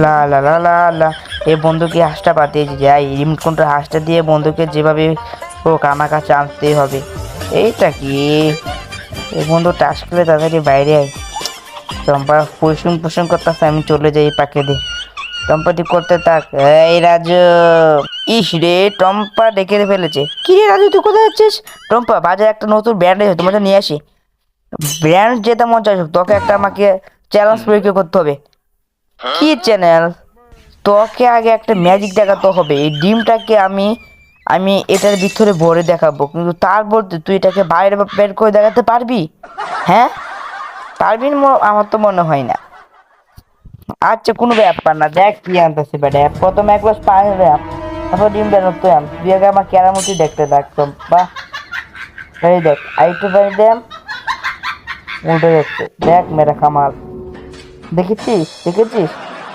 লা লা লা লা লা। এই বন্ধুকে হাঁসটা পাঠিয়েছি, যাই রিমোট কন্ট্রোল হাঁসটা দিয়ে বন্ধুকে যেভাবে হোক আমার কাছে আনতেই হবে। এইটা কি, এই বন্ধু টাস খেলে তাড়াতাড়ি বাইরে আয়। চম্পা পরিশ্রম পোষণ করতেছে, আমি চলে যাই পাকে দিয়ে। টম্পা তুই করতে থাক। এই রাজু, ইস রে টম্পা ডেকে ফেলেছে। কি রে রাজু, তুই কোথায় যাচ্ছিস? টম্পা, বাজারে একটা নতুন ব্র্যান্ড এসেছে, তোমাদের নিয়ে আসি। ব্র্যান্ড যেটা মন চাইছো, তোকে একটা আমাকে চ্যালেঞ্জ পরীক্ষা করতে হবে। কি চ্যানেল? তোকে আগে একটা ম্যাজিক দেখাতে হবে। এই ডিমটাকে আমি আমি এটার ভিতরে ভরে দেখাবো, কিন্তু তার বলতে তুই এটাকে বাইরে বের করে দেখাতে পারবি? হ্যাঁ পারবি না, আমার তো মনে হয় না। আচ্ছা কোনো ব্যাপার না, দেখ কি আনতেছে বেটা। প্রথমে এক গ্লাস পানি আম, তারপর ডিম বেরোতে আম, তুই আগে আমার কেরামতি দেখতে থাকতাম। বাহ, এই দেখ আইটু পানি দেম, উল্টে যাচ্ছে। দেখ মেরা কামাল, দেখেছিস দেখেছিস?